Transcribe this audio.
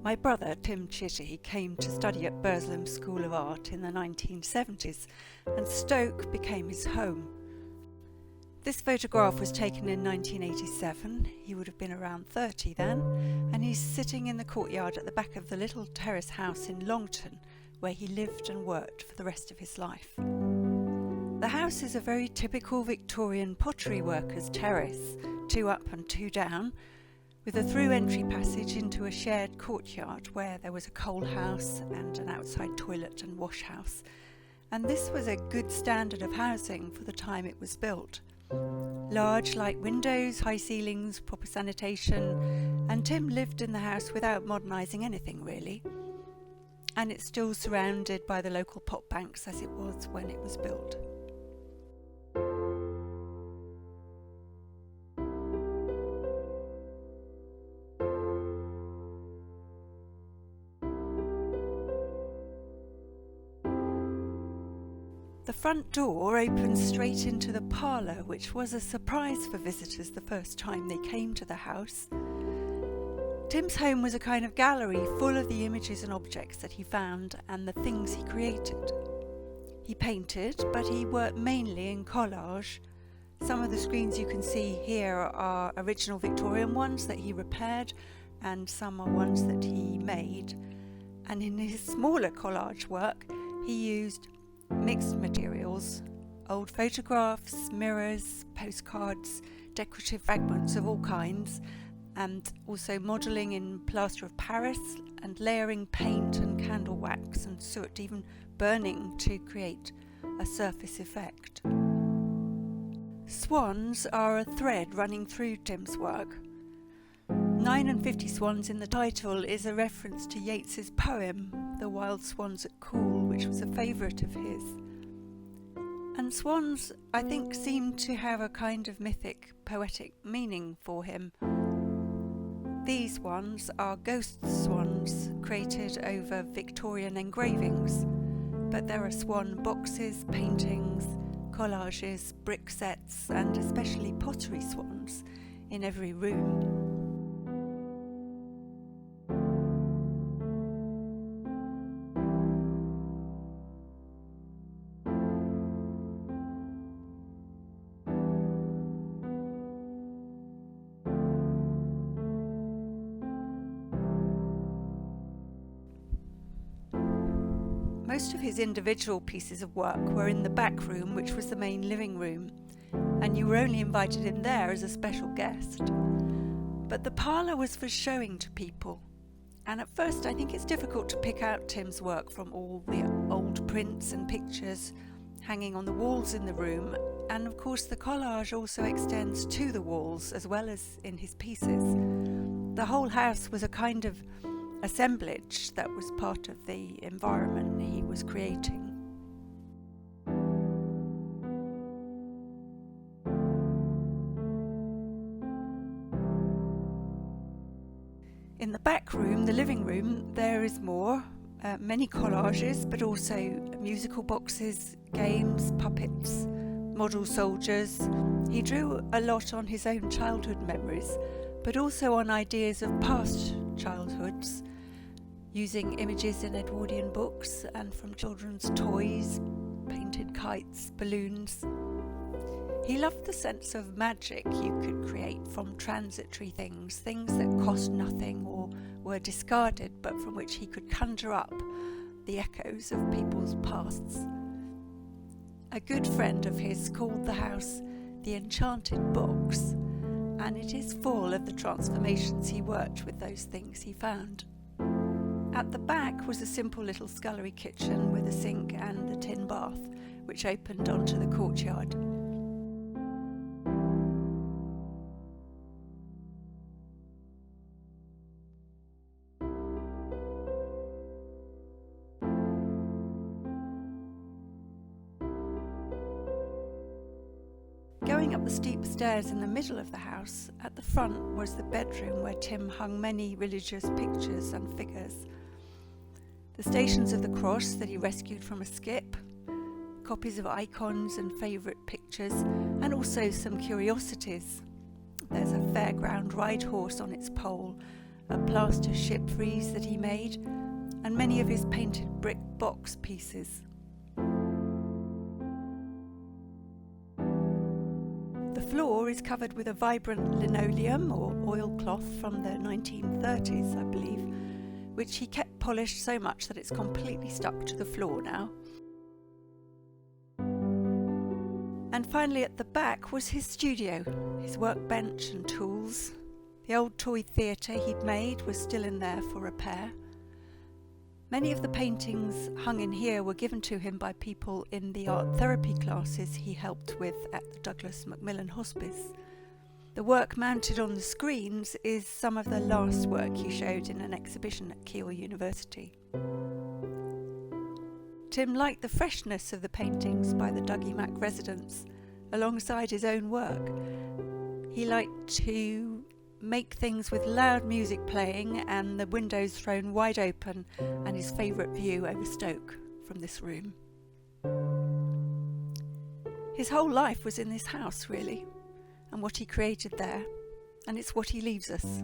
My brother, Tim Chitty, came to study at Burslem School of Art in the 1970s, and Stoke became his home. This photograph was taken in 1987. He would have been around 30 then, and he's sitting in the courtyard at the back of the little terrace house in Longton, where he lived and worked for the rest of his life. The house is a very typical Victorian pottery worker's terrace, 2 up and 2 down, with a through entry passage into a shared courtyard where there was a coal house and an outside toilet and wash house. And this was a good standard of housing for the time it was built. Large light windows, high ceilings, proper sanitation, and Tim lived in the house without modernising anything really. And it's still surrounded by the local pot banks as it was when it was built. The front door opens straight into the parlour, which was a surprise for visitors the first time they came to the house. Tim's home was a kind of gallery full of the images and objects that he found and the things he created. He painted, but he worked mainly in collage. Some of the screens you can see here are original Victorian ones that he repaired, and some are ones that he made. And in his smaller collage work, he used mixed materials, old photographs, mirrors, postcards, decorative fragments of all kinds, and also modelling in plaster of Paris and layering paint and candle wax and soot, even burning to create a surface effect. Swans are a thread running through Tim's work. 9 and 50 swans in the title is a reference to Yeats's poem, The Wild Swans at Cool, which was a favourite of his. And swans, I think, seem to have a kind of mythic, poetic meaning for him. These ones are ghost swans created over Victorian engravings, but there are swan boxes, paintings, collages, brick sets, and especially pottery swans in every room. Most of his individual pieces of work were in the back room, which was the main living room, and you were only invited in there as a special guest. But the parlour was for showing to people, and at first I think it's difficult to pick out Tim's work from all the old prints and pictures hanging on the walls in the room, and of course the collage also extends to the walls as well as in his pieces. The whole house was a kind of assemblage that was part of the environment he was creating. In the back room, the living room, there is more, many collages, but also musical boxes, games, puppets, model soldiers. He drew a lot on his own childhood memories, but also on ideas of past childhoods, using images in Edwardian books and from children's toys, painted kites, balloons. He loved the sense of magic you could create from transitory things, things that cost nothing or were discarded, but from which he could conjure up the echoes of people's pasts. A good friend of his called the house the Enchanted Box, and it is full of the transformations he worked with those things he found. At the back was a simple little scullery kitchen with a sink and the tin bath, which opened onto the courtyard. Going up the steep stairs in the middle of the house, at the front was the bedroom where Tim hung many religious pictures and figures. The Stations of the Cross that he rescued from a skip, copies of icons and favourite pictures, and also some curiosities. There's a fairground ride horse on its pole, a plaster ship frieze that he made, and many of his painted brick box pieces. The floor is covered with a vibrant linoleum or oilcloth from the 1930s, I believe, which he kept polished so much that it's completely stuck to the floor now. And finally at the back was his studio, his workbench and tools. The old toy theatre he'd made was still in there for repair. Many of the paintings hung in here were given to him by people in the art therapy classes he helped with at the Douglas Macmillan Hospice. The work mounted on the screens is some of the last work he showed in an exhibition at Keele University. Tim liked the freshness of the paintings by the Dougie Mac residents alongside his own work. He liked to make things with loud music playing and the windows thrown wide open, and his favourite view over Stoke from this room. His whole life was in this house, really, and what he created there, and it's what he leaves us.